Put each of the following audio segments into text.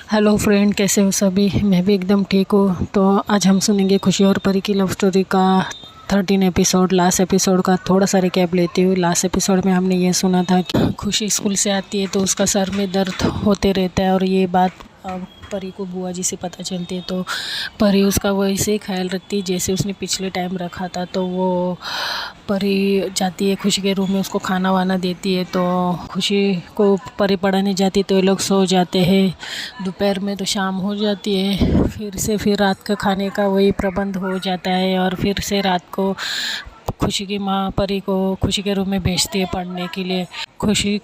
Hello friend, कैसे हो सभी। मैं भी एकदम ठीक हूँ। तो आज हम सुनेंगे खुशी और परी की लव स्टोरी का 13 एपिसोड। लास्ट एपिसोड का थोड़ा सा रिकैप लेती हूँ। लास्ट एपिसोड में हमने ये सुना था कि खुशी स्कूल से आती है तो उसका सर में दर्द होते रहता है और ये बात परी को बुआ जी से पता चलती है। तो परी उसका वैसे ही ख्याल रखती है जैसे उसने पिछले टाइम रखा था। तो वो परी जाती है खुशी के रूम में, उसको खाना वाना देती है। तो खुशी को परी पढ़ाने जाती है तो ये लोग सो जाते हैं। दोपहर में तो शाम हो जाती है, फिर रात का खाने का वही प्रबंध हो जाता है। और फिर से रात को खुशी की माँ परी को खुशी के रूम में भेजती है पढ़ने के लिए। खुशी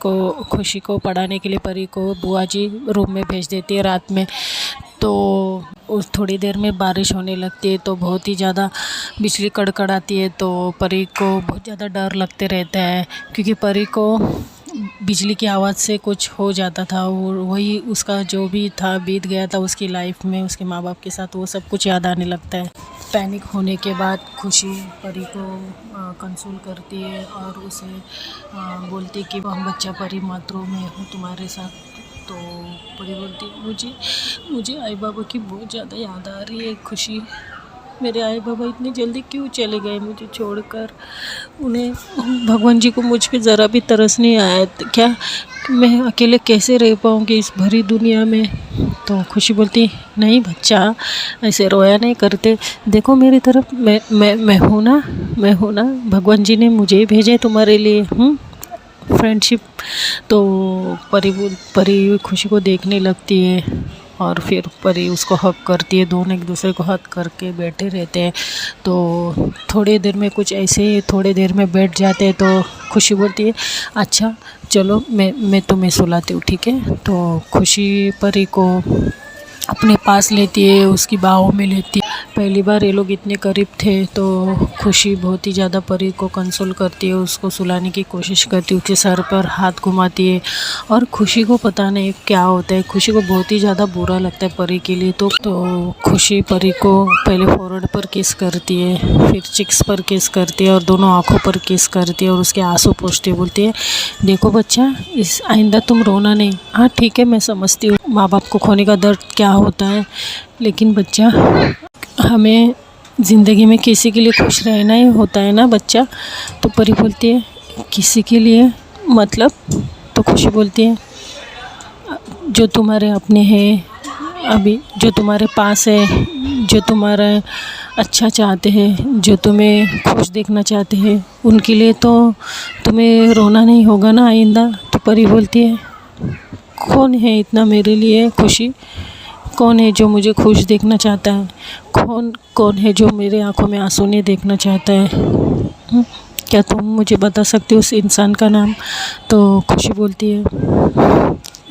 को पढ़ाने के लिए परी को बुआ जी रूम में भेज देती है रात में। तो उस थोड़ी देर में बारिश होने लगती है तो बहुत ही ज़्यादा बिजली कड़कड़ाती है। तो परी को बहुत ज़्यादा डर लगते रहता है क्योंकि परी को बिजली की आवाज़ से कुछ हो जाता था और वही उसका जो भी था बीत गया था उसकी लाइफ में उसके माँ बाप के साथ, वो सब कुछ याद आने लगता है। पैनिक होने के बाद खुशी परी को कंसोल करती है और उसे बोलती है कि हम बच्चा परी मात्रो में हूँ तुम्हारे साथ। तो परी बोलती मुझे आई बाबा की बहुत ज़्यादा याद आ रही है खुशी। मेरे आई बाबा इतनी जल्दी क्यों चले गए मुझे छोड़कर। उन्हें भगवान जी को मुझ पे ज़रा भी तरस नहीं आया क्या? मैं अकेले कैसे रह पाऊँगी इस भरी दुनिया में। तो खुशी बोलती नहीं बच्चा, ऐसे रोया नहीं करते। देखो मेरी तरफ, मैं हूँ ना, भगवान जी ने मुझे ही भेजे तुम्हारे लिए। फ्रेंडशिप। तो परी खुशी को देखने लगती है और फिर परी उसको हक करती है। दोनों एक दूसरे को हक करके बैठे रहते हैं। तो थोड़ी देर में बैठ जाते हैं। तो खुशी बोलती है अच्छा चलो मैं तुम्हें सुलाती हूँ, ठीक है। तो खुशी परी को अपने पास लेती है, उसकी बाहों में लेती है। पहली बार ये लोग इतने करीब थे। तो खुशी बहुत ही ज़्यादा परी को कंसोल करती है, उसको सुलाने की कोशिश करती है, उसके सर पर हाथ घुमाती है। और खुशी को पता नहीं क्या होता है, खुशी को बहुत ही ज़्यादा बुरा लगता है परी के लिए। तो खुशी परी को पहले फोrehead पर किस करती है, फिर चिक्स पर किस करती है और दोनों आँखों पर किस करती है और उसके आंसू पोंछती है। बोलती है देखो बच्चा, इस आइंदा तुम रोना नहीं। हाँ ठीक है, मैं समझती हूँ माँ बाप को खोने का दर्द क्या होता है, लेकिन बच्चा हमें ज़िंदगी में किसी के लिए खुश रहना ही होता है ना बच्चा। तो परी बोलती है किसी के लिए मतलब? तो खुशी बोलती है जो तुम्हारे अपने हैं, अभी जो तुम्हारे पास है, जो तुम्हारा अच्छा चाहते हैं, जो तुम्हें खुश देखना चाहते हैं, उनके लिए तो तुम्हें रोना नहीं होगा ना आइंदा। तो परी बोलती है कौन है इतना मेरे लिए खुशी? कौन है जो मुझे खुश देखना चाहता है? कौन है जो मेरे आंखों में आंसू नहीं देखना चाहता है? क्या तुम मुझे बता सकते हो उस इंसान का नाम? तो खुशी बोलती है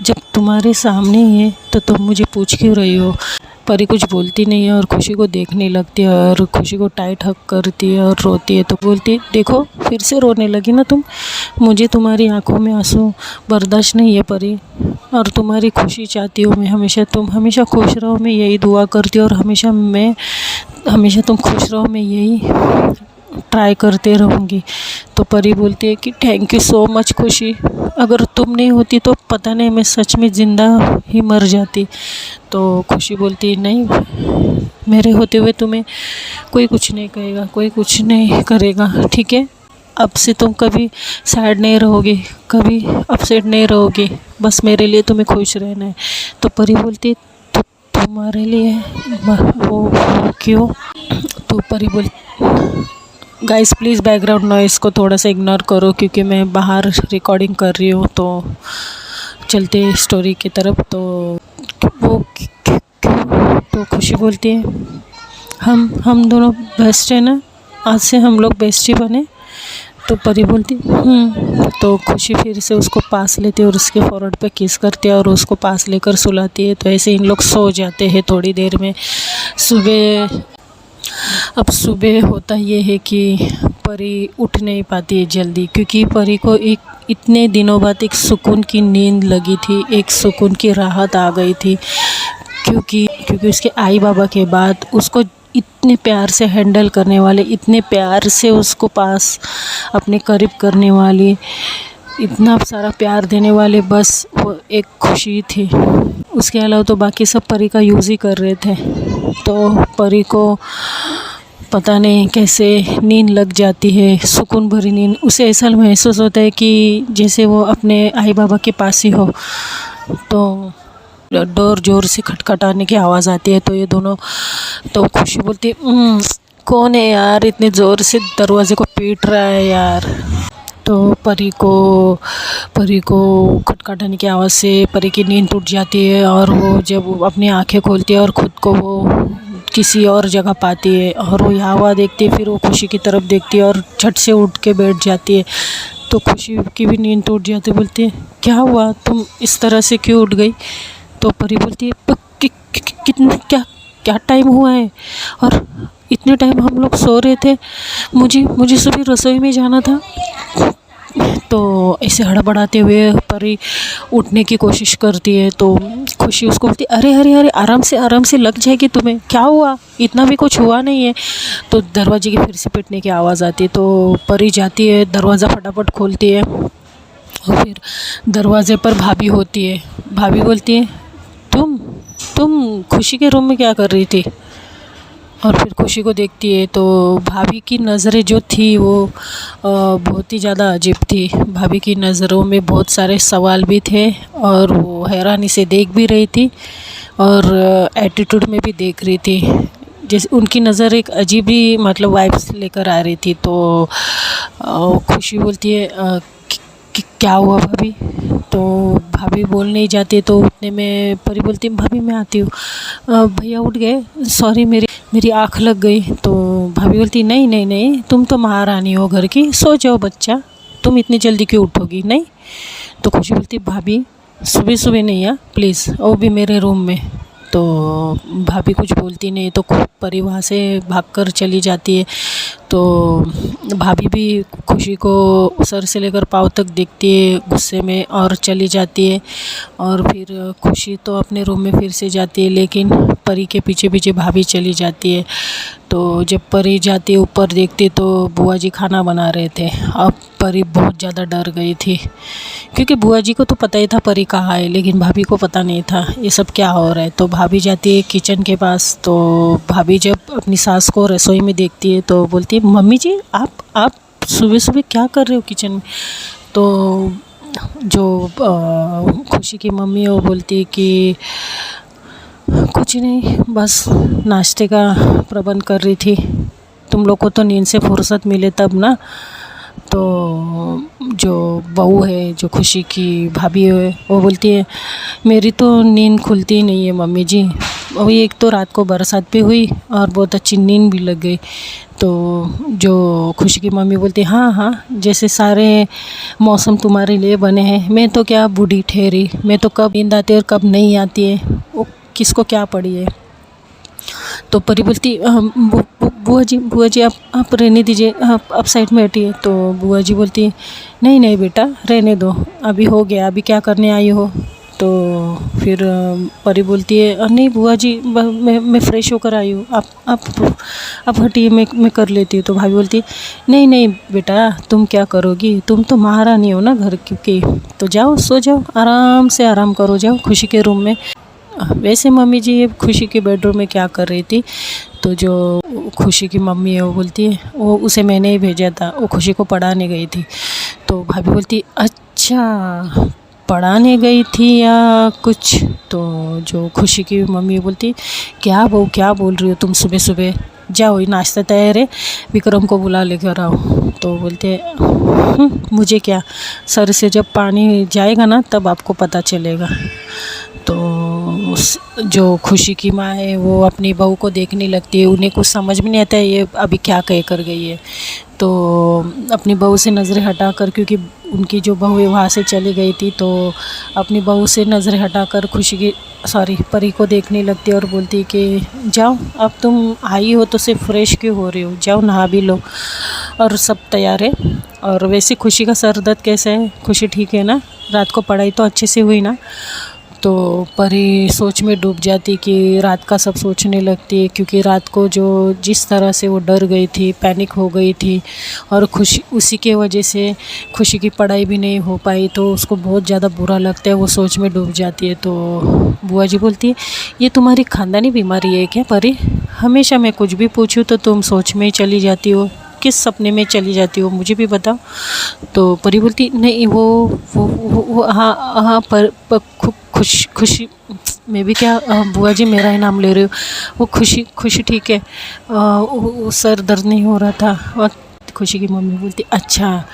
जब तुम्हारे सामने ही है तो तुम मुझे पूछ क्यों रही हो? परी कुछ बोलती नहीं है और खुशी को देखने लगती है और खुशी को टाइट हक करती है और रोती है। तो बोलती है देखो फिर से रोने लगी ना तुम। मुझे तुम्हारी आंखों में आंसू बर्दाश्त नहीं है परी, और तुम्हारी खुशी चाहती हूँ मैं। तुम हमेशा खुश रहो, मैं यही दुआ करती हूँ। और हमेशा तुम खुश रहो, मैं यही ट्राई करते रहूँगी। तो परी बोलती है कि थैंक यू सो मच खुशी, अगर तुम नहीं होती तो पता नहीं मैं सच में ज़िंदा ही मर जाती। तो खुशी बोलती है नहीं, मेरे होते हुए तुम्हें कोई कुछ नहीं कहेगा, कोई कुछ नहीं करेगा, ठीक है। अब से तुम कभी सैड नहीं रहोगी, कभी अपसेट नहीं रहोगी, बस मेरे लिए तुम्हें खुश रहना है। तो परी बोलती है तो तुम्हारे लिए वो क्यों? तो परी बोल गाइस प्लीज़ बैकग्राउंड नॉइज़ को थोड़ा सा इग्नोर करो क्योंकि मैं बाहर रिकॉर्डिंग कर रही हूँ। तो चलते स्टोरी की तरफ। तो वो तो खुशी बोलती है हम दोनों बेस्ट है ना, आज से हम लोग बेस्ट ही बने। तो परी बोलती तो खुशी फिर से उसको पास लेती है और उसके फोrehead पे किस करती है और उसको पास लेकर सुलाती है। तो ऐसे इन लोग सो जाते हैं। थोड़ी देर में सुबह होता ये है कि परी उठ नहीं पाती है जल्दी, क्योंकि परी को इतने दिनों बाद एक सुकून की नींद लगी थी, एक सुकून की राहत आ गई थी। क्योंकि उसके आई बाबा के बाद उसको इतने प्यार से हैंडल करने वाले, इतने प्यार से उसको पास अपने करीब करने वाली इतना सारा प्यार देने वाले बस वो एक खुशी थी। उसके अलावा तो बाकी सब परी का यूज़ ही कर रहे थे। तो परी को पता नहीं कैसे नींद लग जाती है, सुकून भरी नींद। उसे ऐसा महसूस होता है कि जैसे वो अपने आई बाबा के पास ही हो। तो डोर ज़ोर से खटखटाने की आवाज़ आती है। तो ये दोनों, तो खुशी बोलती है, कौन है यार इतने ज़ोर से दरवाज़े को पीट रहा है यार। तो परी को खटखटाने की आवाज़ से परी की नींद टूट जाती है और वो जब वो अपनी आंखें खोलती है और ख़ुद को वो किसी और जगह पाती है और वो यहाँ वहाँ देखती है। फिर वो खुशी की तरफ देखती है और झट से उठ के बैठ जाती है। तो खुशी की भी नींद टूट जाती है। बोलती है, क्या हुआ, तुम इस तरह से क्यों उठ गई? तो परी बोलती है, कितना क्या क्या टाइम हुआ है और इतने टाइम हम लोग सो रहे थे। मुझे सुबह रसोई में जाना था। तो ऐसे हड़बड़ाते हुए परी उठने की कोशिश करती है। तो खुशी उसको बोलती है, अरे अरे अरे, आराम से लग जाएगी तुम्हें, क्या हुआ, इतना भी कुछ हुआ नहीं है। तो दरवाजे की फिर से पीटने की आवाज़ आती है। तो परी जाती है, दरवाज़ा फटाफट खोलती है और फिर दरवाज़े पर भाभी होती है। भाभी बोलती है, तुम खुशी के रूम में क्या कर रही थी? और फिर खुशी को देखती है तो भाभी की नज़रें जो थी वो बहुत ही ज़्यादा अजीब थी। भाभी की नज़रों में बहुत सारे सवाल भी थे और वो हैरानी से देख भी रही थी और एटीट्यूड में भी देख रही थी। जैसे उनकी नज़र एक अजीब ही मतलब वाइब्स लेकर आ रही थी। तो खुशी बोलती है, क्या हुआ भाभी? तो भाभी बोल नहीं जाती। तो उतने में परी बोलती है, भाभी मैं आती हूँ, भैया उठ गए, सॉरी मेरी आँख लग गई। तो भाभी बोलती, नहीं नहीं नहीं, तुम तो महारानी हो घर की, सो जाओ बच्चा, तुम इतनी जल्दी क्यों उठोगी? नहीं। तो खुशी बोलती, भाभी सुबह सुबह नहीं है प्लीज़, वो भी मेरे रूम में। तो भाभी कुछ बोलती नहीं। तो परी वहाँ से भागकर चली जाती है। तो भाभी भी खुशी को सर से लेकर पाँव तक देखती है गुस्से में और चली जाती है। और फिर खुशी तो अपने रूम में फिर से जाती है, लेकिन परी के पीछे पीछे भाभी चली जाती है। तो जब परी जाती है ऊपर देखती तो बुआ जी खाना बना रहे थे। अब परी बहुत ज़्यादा डर गई थी क्योंकि बुआ जी को तो पता ही था परी कहाँ है, लेकिन भाभी को पता नहीं था ये सब क्या हो रहा है। तो भाभी जाती है किचन के पास। तो भाभी जब अपनी सास को रसोई में देखती है तो बोलती है, मम्मी जी आप सुबह सुबह क्या कर रहे हो किचन में? तो जो खुशी की मम्मी है वो बोलती है कि कुछ नहीं, बस नाश्ते का प्रबंध कर रही थी, तुम लोग को तो नींद से फुर्सत मिले तब ना। तो जो बहू है, जो खुशी की भाभी है, वो बोलती है, मेरी तो नींद खुलती ही नहीं है मम्मी जी, वही एक तो रात को बरसात भी हुई और बहुत अच्छी नींद भी लग गई। तो जो खुशी की मम्मी बोलती है, हाँ हाँ, जैसे सारे मौसम तुम्हारे लिए बने हैं, मैं तो क्या बूढ़ी ठहरी, मैं तो कब नींद आती है और कब नहीं आती है, वो किसको क्या पड़ी है। तो परी बोलती, बुआ जी आप रहने दीजिए, आप साइड में हटिए। तो बुआ जी बोलती, नहीं नहीं बेटा रहने दो, अभी हो गया, अभी क्या करने आई हो। तो फिर परी बोलती है, नहीं बुआ जी मैं फ़्रेश होकर आई हूँ, आप हटिए, मैं कर लेती हूँ। तो भाभी बोलती, नहीं नहीं बेटा तुम क्या करोगी, तुम तो महारानी हो ना घर की, तो जाओ सो जाओ, आराम से आराम करो, जाओ खुशी के रूम में। वैसे मम्मी जी ये खुशी के बेडरूम में क्या कर रही थी? तो जो खुशी की मम्मी है वो बोलती है, वो उसे मैंने ही भेजा था, वो खुशी को पढ़ाने गई थी। तो भाभी बोलती, अच्छा पढ़ाने गई थी या कुछ? तो जो खुशी की मम्मी बोलती, क्या बहू क्या बोल रही हो तुम सुबह सुबह, जाओ ये नाश्ता तैयार है, विक्रम को बुला लेकर आओ। तो बोलते, मुझे क्या, सर से जब पानी जाएगा ना तब आपको पता चलेगा। तो जो खुशी की माँ है वो अपनी बहू को देखने लगती है, उन्हें कुछ समझ में नहीं आता है ये अभी क्या कह कर गई है। तो अपनी बहू से नज़रें हटाकर, क्योंकि उनकी जो बहू है वहाँ से चली गई थी, तो अपनी बहू से नज़रें हटाकर परी को देखने लगती है और बोलती है कि जाओ, अब तुम आई हो तो सिर्फ फ्रेश क्यों हो रही हो, जाओ नहा भी लो, और सब तैयार है। और वैसे खुशी का सर दर्द कैसा है, खुशी ठीक है ना, रात को पढ़ाई तो अच्छे से हुई ना? तो परी सोच में डूब जाती कि रात का सब सोचने लगती, क्योंकि रात को जो जिस तरह से वो डर गई थी, पैनिक हो गई थी, और खुशी उसी के वजह से खुशी की पढ़ाई भी नहीं हो पाई, तो उसको बहुत ज़्यादा बुरा लगता है, वो सोच में डूब जाती है। तो बुआ जी बोलती है, ये तुम्हारी ख़ानदानी बीमारी है क्या परी? हमेशा मैं कुछ भी पूछूं तो तुम सोच में ही चली जाती हो, किस सपने में चली जाती हो, मुझे भी बताओ। तो परी बोलती, नहीं वो हाँ पर खुशी मैं भी क्या बुआ जी मेरा ही नाम ले रही हूँ, वो खुशी ठीक है, वो सर दर्द नहीं हो रहा था। और खुशी की मम्मी बोलती, अच्छा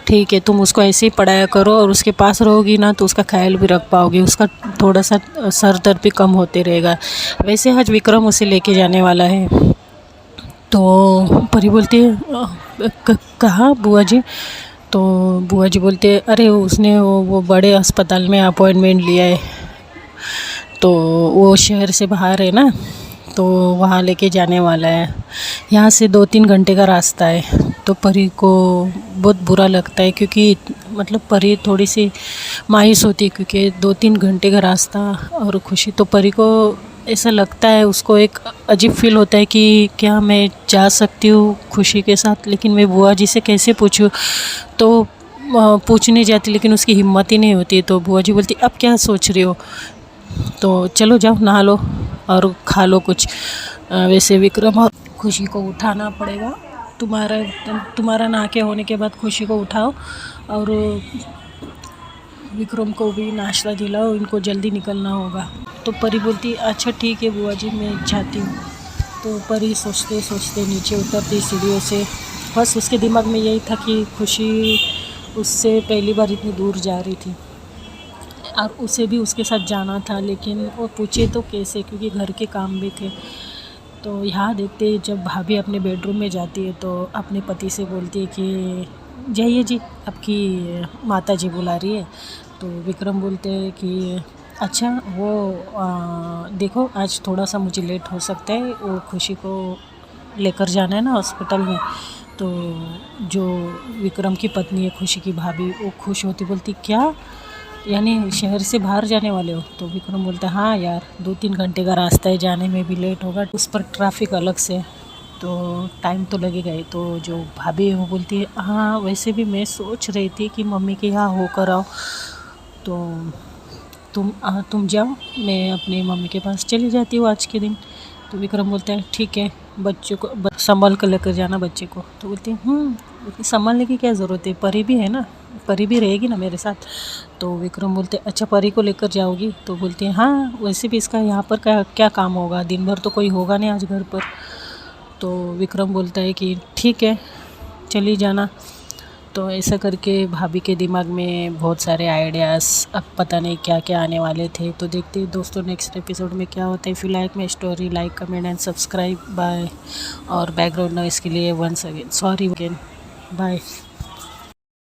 ठीक है, तुम उसको ऐसे ही पढ़ाया करो और उसके पास रहोगी ना तो उसका ख्याल भी रख पाओगे, उसका थोड़ा सा सर दर्द भी कम होते रहेगा। वैसे आज विक्रम उसे लेके जाने वाला है। तो परी बोलती है, कहाँ बुआ जी? तो बुआ जी बोलते हैं, अरे उसने वो बड़े अस्पताल में अपॉइंटमेंट लिया है, तो वो शहर से बाहर है ना, तो वहाँ लेके जाने वाला है। यहाँ से 2-3 घंटे का रास्ता है। तो परी को बहुत बुरा लगता है, क्योंकि मतलब परी थोड़ी सी मायूस होती है, क्योंकि 2-3 घंटे का रास्ता। और खुशी तो परी को ऐसा लगता है, उसको एक अजीब फील होता है कि क्या मैं जा सकती हूँ खुशी के साथ, लेकिन मैं बुआ जी से कैसे पूछूँ। तो पूछने जाती, लेकिन उसकी हिम्मत ही नहीं होती। तो बुआ जी बोलती, अब क्या सोच रही हो? तो चलो जाओ नहा लो और खा लो कुछ। वैसे विक्रम और खुशी को उठाना पड़ेगा, तुम्हारा नहा के होने के बाद खुशी को उठाओ और विक्रम को भी नाश्ता दिलाओ, इनको जल्दी निकलना होगा। तो परी बोलती, अच्छा ठीक है बुआ जी, मैं जाती हूँ। तो परी सोचते सोचते नीचे उतरती सीढ़ियों से। बस उसके दिमाग में यही था कि खुशी उससे पहली बार इतनी दूर जा रही थी, और उसे भी उसके साथ जाना था, लेकिन वो पूछे तो कैसे, क्योंकि घर के काम भी थे। तो यहाँ देखते, जब भाभी अपने बेडरूम में जाती है तो अपने पति से बोलती है कि जाइए जी, आपकी माता जी बुला रही है। तो विक्रम बोलते हैं कि अच्छा वो देखो आज थोड़ा सा मुझे लेट हो सकता है, वो खुशी को लेकर जाना है ना हॉस्पिटल में। तो जो विक्रम की पत्नी है, खुशी की भाभी, वो खुश होती, बोलती, क्या यानी शहर से बाहर जाने वाले हो? तो विक्रम बोलता है, हाँ यार 2-3 घंटे का रास्ता है, जाने में भी लेट होगा, उस पर ट्रैफिक अलग से, तो टाइम तो लगेगा ही। तो जो भाभी है वो बोलती है, हाँ वैसे भी मैं सोच रही थी कि मम्मी के यहाँ होकर आओ, तो तुम जाओ, मैं अपनी मम्मी के पास चली जाती हूँ आज के दिन। तो विक्रम बोलता है, ठीक है, बच्चों को संभाल कर लेकर जाना बच्चे को। तो बोलती है, संभालने की क्या ज़रूरत है, परी भी है ना, परी भी रहेगी ना मेरे साथ। तो विक्रम बोलते, अच्छा परी को लेकर जाओगी? तो बोलती है, हाँ वैसे भी इसका यहाँ पर क्या काम होगा, दिन भर तो कोई होगा नहीं आज घर पर। तो विक्रम बोलता है कि ठीक है चली जाना। तो ऐसा करके भाभी के दिमाग में बहुत सारे आइडियाज़, अब पता नहीं क्या क्या आने वाले थे। तो देखते हैं दोस्तों नेक्स्ट एपिसोड में क्या होता है। If you like my story, like comment and subscribe bye. और बैकग्राउंड नॉइज़ के लिए once again sorry again, bye.